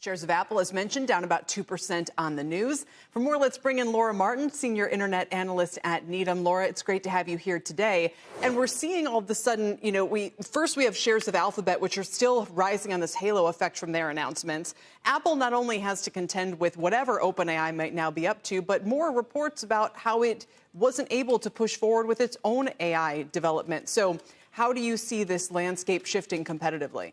Shares of Apple, as mentioned, down about 2% on the news. For more, let's bring in Laura Martin, senior internet analyst at Needham. Laura, it's great to have you here today. And we're seeing all of a sudden, we have shares of Alphabet, which are still rising on this halo effect from their announcements. Apple not only has to contend with whatever OpenAI might now be up to, but more reports about how it wasn't able to push forward with its own AI development. So how do you see this landscape shifting competitively?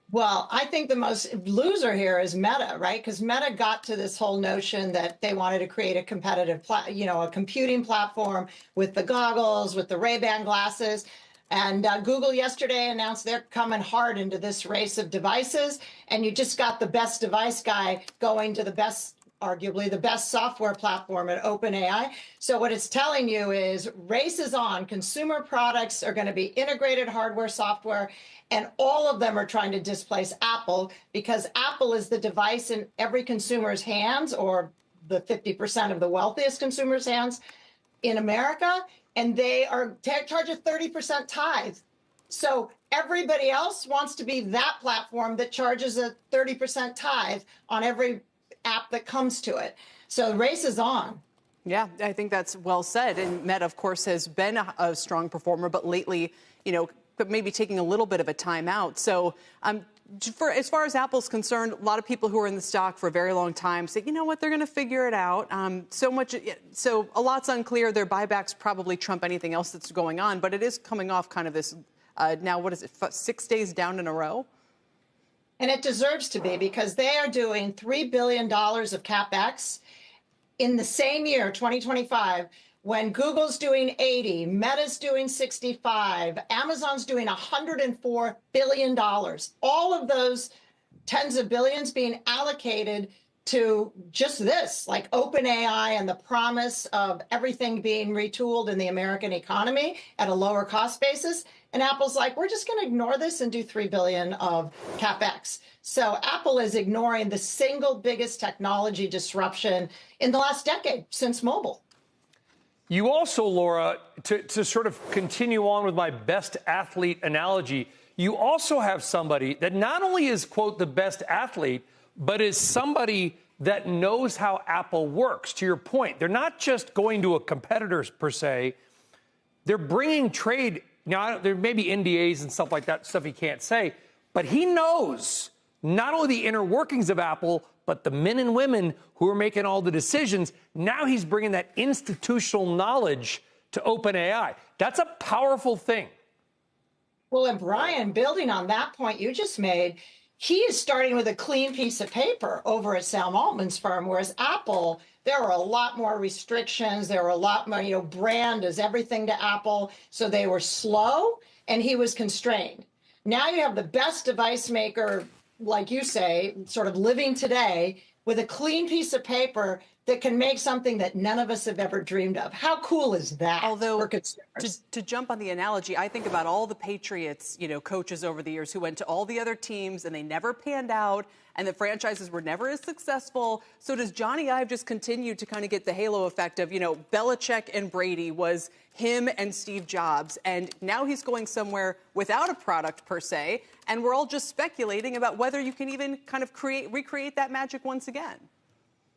Well, I think the most loser here is Meta, right? Because Meta got to this whole notion that they wanted to create a competitive, a computing platform with the goggles, with the Ray-Ban glasses. And Google yesterday announced they're coming hard into this race of devices. And you just got the best device guy going to the best, arguably the best software platform at OpenAI. So what it's telling you is race is on. Consumer products are going to be integrated hardware, software, and all of them are trying to displace Apple because Apple is the device in every consumer's hands, or the 50% of the wealthiest consumers' hands in America, and they are charge a 30% tithe. So everybody else wants to be that platform that charges a 30% tithe on every app that comes to it. So the race is on. Yeah, I think that's well said. And Meta, of course, has been a strong performer, but lately, but maybe taking a little bit of a timeout. So as far as Apple's concerned, a lot of people who are in the stock for a very long time say, you know what, they're going to figure it out. So a lot's unclear. Their buybacks probably trump anything else that's going on, but it is coming off kind of this, now what is it, 6 days down in a row? And it deserves to be because they are doing $3 billion of CapEx in the same year, 2025, when Google's doing 80, Meta's doing 65, Amazon's doing $104 billion. All of those tens of billions being allocated to just this, like OpenAI and the promise of everything being retooled in the American economy at a lower cost basis. And Apple's like, we're just going to ignore this and do $3 billion of CapEx. So Apple is ignoring the single biggest technology disruption in the last decade since mobile. You also, Laura, to sort of continue on with my best athlete analogy, you also have somebody that not only is, quote, the best athlete, but is somebody that knows how Apple works. To your point, they're not just going to a competitor per se. They're bringing trade. Now, there may be NDAs and stuff like that, stuff he can't say, but he knows not only the inner workings of Apple, but the men and women who are making all the decisions. Now he's bringing that institutional knowledge to OpenAI. That's a powerful thing. Well, and Brian, building on that point you just made, he is starting with a clean piece of paper over at Sam Altman's firm, whereas Apple, there are a lot more restrictions. There are a lot more, brand is everything to Apple. So they were slow and he was constrained. Now you have the best device maker, like you say, sort of living today with a clean piece of paper that can make something that none of us have ever dreamed of. How cool is that? Although, for consumers? to jump on the analogy, I think about all the Patriots, coaches over the years who went to all the other teams and they never panned out and the franchises were never as successful. So does Jony Ive just continue to kind of get the halo effect of, Belichick and Brady was him and Steve Jobs, and now he's going somewhere without a product per se, and we're all just speculating about whether you can even kind of recreate that magic once again?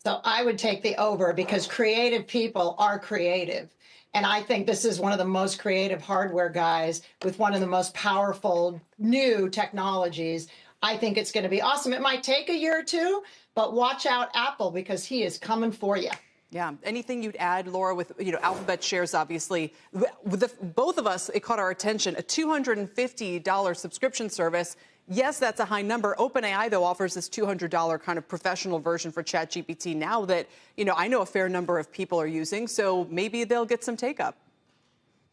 So I would take the over because creative people are creative. And I think this is one of the most creative hardware guys with one of the most powerful new technologies. I think it's going to be awesome. It might take a year or two, but watch out Apple because he is coming for you. Yeah. Anything you'd add, Laura, with, Alphabet shares, obviously, both of us, it caught our attention, a $250 subscription service. Yes, that's a high number. OpenAI, though, offers this $200 kind of professional version for ChatGPT now that, I know a fair number of people are using. So maybe they'll get some take up.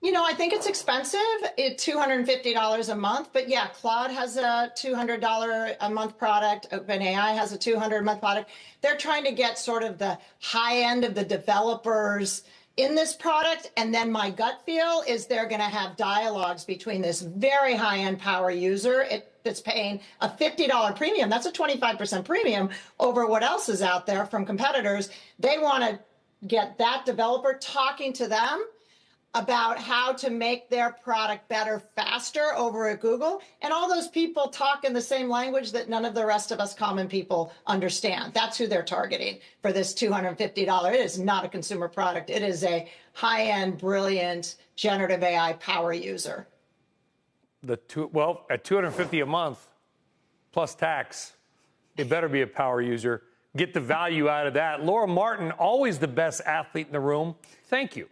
I think it's expensive. It's $250 a month. But yeah, Claude has a $200 a month product. OpenAI has a $200 a month product. They're trying to get sort of the high end of the developers in this product. And then my gut feel is they're going to have dialogues between this very high end power user that's paying a $50 premium. That's a 25% premium over what else is out there from competitors. They want to get that developer talking to them about how to make their product better faster over at Google. And all those people talk in the same language that none of the rest of us common people understand. That's who they're targeting for this $250. It is not a consumer product. It is a high-end, brilliant, generative AI power user. Well, at $250 a month plus tax, it better be a power user. Get the value out of that. Laura Martin, always the best athlete in the room. Thank you.